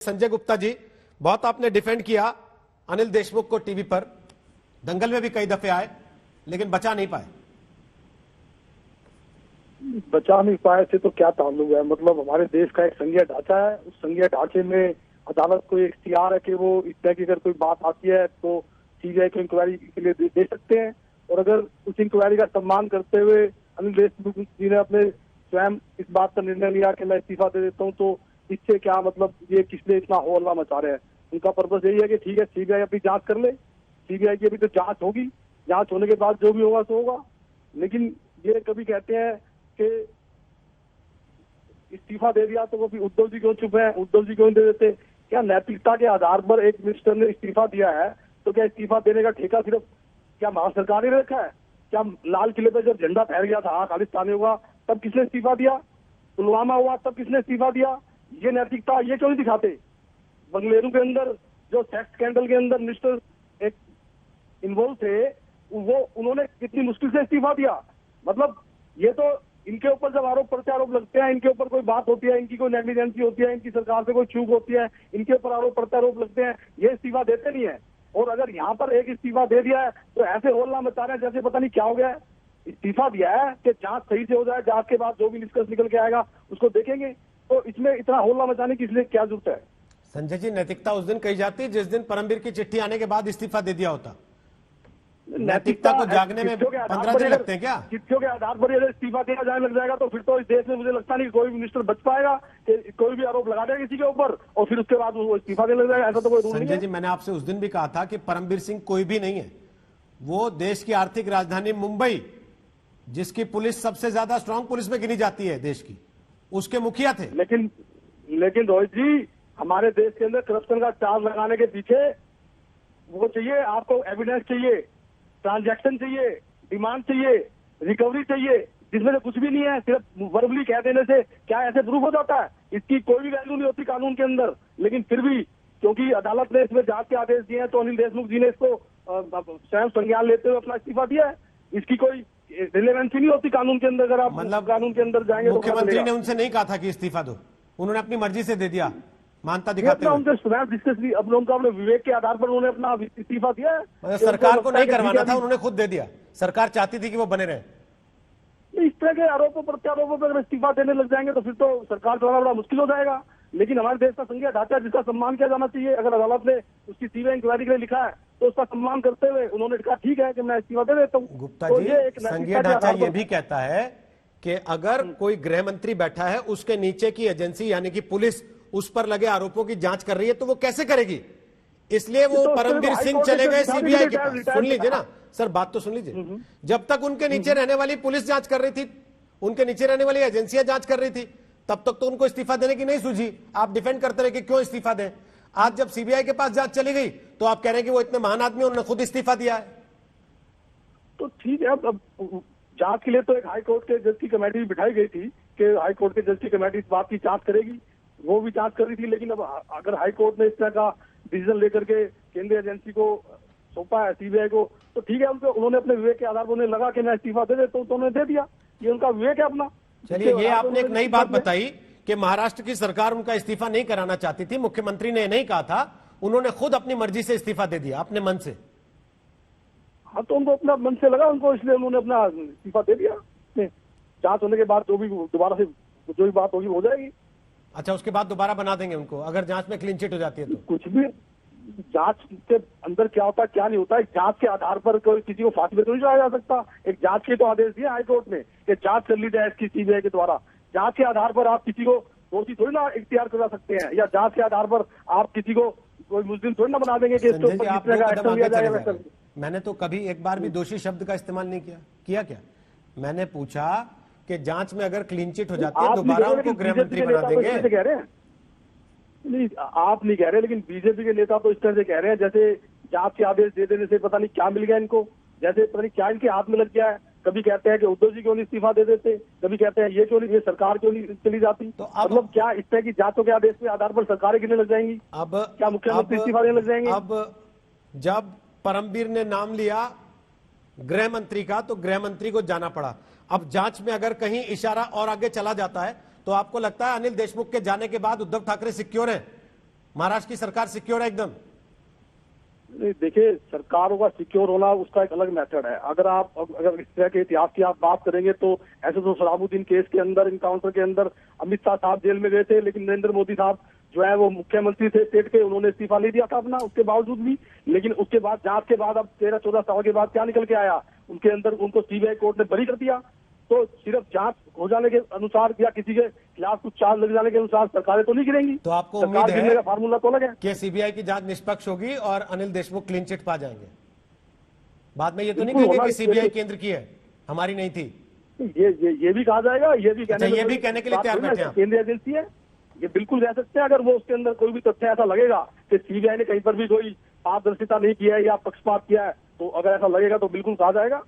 संजय गुप्ता जी, बहुत आपने डिफेंड किया अनिल देशमुख को टीवी पर, दंगल में भी कई दफे आए लेकिन बचा नहीं पाए। बचा नहीं पाए थे तो क्या ताल्लुक है? मतलब हमारे देश का एक संघीय ढांचा है, उस संघीय ढांचे में अदालत को एक इख्तियार है कि वो इस तरह की अगर कोई बात आती है तो सीबीआई को इंक्वायरी के लिए दे सकते हैं। और अगर उस इंक्वायरी का सम्मान करते हुए अनिल देशमुख जी ने अपने स्वयं इस बात का निर्णय लिया कि मैं इस्तीफा दे देता हूँ, तो इससे क्या मतलब ये किस लिए इतना हो हल्ला मचा रहे हैं? उनका पर्पस यही है कि ठीक है सीबीआई अपनी जांच कर ले, सीबीआई की अभी तो जांच होगी, जांच होने के बाद जो भी होगा सो होगा। लेकिन ये कभी कहते हैं कि इस्तीफा दे दिया तो वो भी उद्धव जी क्यों चुप है, उद्धव जी क्यों दे देते? क्या नैतिकता के आधार पर एक मिनिस्टर ने इस्तीफा दिया है तो क्या इस्तीफा देने का ठेका सिर्फ क्या महाराष्ट्र सरकार ने रखा है? क्या लाल किले पे जब झंडा फहर गया था खालिस्तानी हुआ तब किसने इस्तीफा दिया? पुलवामा हुआ तब किसने इस्तीफा दिया? ये नैतिकता ये क्यों नहीं दिखाते? बंगलुरु के अंदर जो सेक्स स्कैंडल के अंदर मिनिस्टर एक इन्वॉल्व थे, वो उन्होंने कितनी मुश्किल से इस्तीफा दिया। मतलब ये तो इनके ऊपर जब आरोप प्रत्यारोप लगते हैं, इनके ऊपर कोई बात होती है, इनकी कोई नेग्लिजेंसी होती है, इनकी सरकार से कोई चूक होती है, इनके ऊपर आरोप प्रत्यारोप लगते हैं, ये इस्तीफा देते नहीं है। और अगर यहाँ पर एक इस्तीफा दे दिया है तो ऐसे होल्ला मचा रहे हैं जैसे पता नहीं क्या हो गया है। इस्तीफा दिया है कि जांच सही से हो जाए, जांच के बाद जो भी निष्कर्ष निकल के आएगा उसको देखेंगे, तो इसमें इतना होल्ला मचाने की इसलिए क्या जरूरत है? संजय जी, नैतिकता उस दिन कही जाती जिस दिन परमबीर की चिट्ठी आने के बाद इस्तीफा दे दिया होता। नैतिकता को जागने में 15 दिन लगते हैं क्या? चिट्ठियों के आधार पर यदि इस्तीफा दिया जाने लग जाएगा तो फिर तो इस देश में मुझे लगता नहीं कोई मिनिस्टर बच पाएगा कि कोई भी आरोप लगा देगा किसी के ऊपर और फिर उसके बाद वो इस्तीफा देने लग जाएगा। ऐसा तो कोई रूल नहीं है। संजय जी, मैंने आपसे उस दिन भी कहा था कि परमबीर सिंह कोई भी नहीं है, वो देश की आर्थिक राजधानी मुंबई, जिसकी पुलिस सबसे ज्यादा स्ट्रांग पुलिस में गिनी जाती है देश की, उसके मुखिया थे। लेकिन रोहित जी, हमारे देश के अंदर करप्शन का चार्ज लगाने के पीछे वो चाहिए, आपको एविडेंस चाहिए, ट्रांजैक्शन चाहिए, डिमांड चाहिए, रिकवरी चाहिए, जिसमें से कुछ भी नहीं है। सिर्फ वर्बली कह देने से क्या ऐसे प्रूफ हो जाता है? इसकी कोई भी वैल्यू नहीं होती कानून के अंदर। लेकिन फिर भी क्योंकि अदालत ने इसमें जांच के आदेश दिए हैं तो अनिल देशमुख जी ने इसको स्वयं संज्ञान लेते हुए अपना इस्तीफा दिया है। इसकी कोई रिलेवेंसी नहीं होती कानून के अंदर। अगर आप मतलब कानून के अंदर जाएंगे तो मुख्यमंत्री ने उनसे नहीं कहा था कि इस्तीफा दो, उन्होंने अपनी मर्जी से दे दिया, मानता दिखाते हुए। उनसे स्वयं डिस्कस भी अपने विवेक के आधार पर उन्होंने अपना इस्तीफा दिया है। सरकार को नहीं करवाना था, उन्होंने खुद दे दिया। सरकार चाहती थी कि वो बने रहे। इस तरह के आरोपों प्रत्यारोपों पर अगर इस्तीफा देने लग जाएंगे तो फिर तो सरकार चलाना बड़ा मुश्किल हो जाएगा। लेकिन हमारे देश का संघीय ढांचा जिसका सम्मान किया जाना चाहिए, अगर अदालत ने उसकी सीबीआई इंक्वायरी के लिए लिखा है तो उसका सम्मान करते हुए उन्होंने कहा ठीक है कि मैं इस्तीफा दे देता हूँ। गुप्ता जी, संघीय ढांचा ये भी कहता है कि अगर कोई गृह मंत्री बैठा है, उसके नीचे की एजेंसी यानी कि पुलिस उस पर लगे आरोपों की जांच कर रही है तो वो कैसे करेगी? इसलिए वो परमबीर सिंह चले गए सीबीआई के पास। सुन लीजिए ना सर, बात तो सुन लीजिए। जब तक उनके नीचे रहने वाली पुलिस जांच कर रही थी, उनके नीचे रहने वाली एजेंसियां जांच कर रही थी, तब तक तो उनको इस्तीफा देने की नहीं सूझी। आप डिफेंड करते रहे कि क्यों इस्तीफा दें। आज जब सीबीआई के पास जांच चली गई तो आप कह रहे हैं कि वो इतने महान आदमी, उन्होंने खुद इस्तीफा दिया है। तो ठीक है, अब जांच के लिए तो एक हाई कोर्ट के जज की कमेटी भी बिठाई गई थी कि हाई कोर्ट के जज की कमेटी इस बात की जांच करेगी। वो भी जांच कर रही थी। लेकिन अब अगर हाई कोर्ट ने इस तरह का डिसीजन लेकर के केंद्रीय एजेंसी को सौंपा है सीबीआई को, तो ठीक है, उन्होंने अपने विवेक के आधार पर उन्हें लगा कि मैं इस्तीफा दे देता हूँ तो उन्होंने दे दिया। ये उनका विवेक है अपना। चलिए, ये आपने एक नई बात बताई कि महाराष्ट्र की सरकार उनका इस्तीफा नहीं कराना चाहती थी। मुख्यमंत्री ने नहीं कहा था, उन्होंने खुद अपनी मर्जी से इस्तीफा दे दिया, अपने मन से। हाँ, तो उनको अपना मन से लगा उनको, इसलिए उन्होंने अपना इस्तीफा दे दिया। जांच होने के बाद जो भी दोबारा से जो भी बात होगी हो जाएगी। अच्छा, उसके बाद दोबारा बना देंगे उनको अगर जांच में क्लीन चिट हो जाती है तो? कुछ भी जांच के अंदर क्या होता है क्या नहीं होता है, जांच के आधार पर कोई किसी को फांसी पे तो नहीं चढ़ाया जा सकता। एक जांच के तो आदेश दिए हाईकोर्ट ने कि जांच कर ली जाए इसकी सीबीआई के द्वारा। जांच के आधार पर आप किसी को दोषी थोड़ी ना इख्तियार करा सकते हैं, या जांच के आधार पर आप किसी को कोई मुस्लिम थोड़ी ना बना देंगे कि इसके ऊपर किस तरह का एक्शन लिया जाएगा। मैंने तो कभी एक बार भी दोषी शब्द का इस्तेमाल नहीं किया क्या? मैंने पूछा कि जांच में अगर क्लीन चिट हो जाती है दोबारा उनको गृह मंत्री बना देंगे। कह रहे हैं नहीं, आप नहीं कह रहे, लेकिन बीजेपी के नेता तो इस तरह से कह रहे हैं जैसे जांच के आदेश दे देने से पता नहीं क्या मिल गया इनको, जैसे पता नहीं क्या इनके हाथ में लग गया है। कभी कहते हैं कि उद्धव जी क्यों नहीं इस्तीफा दे देते, कभी कहते हैं ये क्यों नहीं, ये सरकार क्यों नहीं चली जाती। तो मतलब क्या इस तरह की जांचों के आदेश के आधार पर सरकारें गिरने लग जाएंगी? अब क्या मुख्यमंत्री इस्तीफा देने लग जाएंगे? अब जब परमबीर ने नाम लिया गृह मंत्री का तो गृह मंत्री को जाना पड़ा। अब जांच में अगर कहीं इशारा और आगे चला जाता है तो आपको लगता है अनिल देशमुख के जाने के बाद उद्धव ठाकरे सिक्योर हैं? महाराष्ट्र की सरकार सिक्योर है एकदम? नहीं, देखिए, सरकारों का सिक्योर होना उसका एक अलग मेथड है। अगर इस तरह के इतिहास की आप बात करेंगे तो ऐसे तो सलामुद्दीन केस के अंदर, इनकाउंटर के अंदर अमित शाह साहब जेल में गए थे, लेकिन नरेंद्र मोदी साहब जो है वो मुख्यमंत्री थे स्टेट के, उन्होंने इस्तीफा ले दिया था अपना उसके बावजूद भी। लेकिन उसके बाद जांच के बाद अब 13-14 साल के बाद क्या निकल के आया, उनके अंदर उनको सीबीआई कोर्ट ने बरी कर दिया। तो सिर्फ जांच हो जाने के अनुसार या किसी के खिलाफ कुछ चार्ज लग जाने के अनुसार सरकारें तो नहीं गिरेंगी। तो आपको सरकार उम्मीद है गिरने का फार्मूला तो अलग है कि सीबीआई की जांच निष्पक्ष होगी और अनिल देशमुख क्लीन चिट पा जाएंगे? बाद में ये तो नहीं बिल्कुल कहेंगे होना कि सीबीआई चाहिए। केंद्र की है, हमारी नहीं थी? ये भी कहा जाएगा, ये भी अच्छा, ये भी कहने के लिए तैयार बैठे हैं आप? केंद्रीय एजेंसी है, ये बिल्कुल कह सकते हैं। अगर वो उसके अंदर कोई भी तथ्य ऐसा लगेगा कि सीबीआई ने कहीं पर भी कोई पारदर्शिता नहीं किया है या पक्षपात किया है, तो अगर ऐसा लगेगा तो बिल्कुल कहा जाएगा।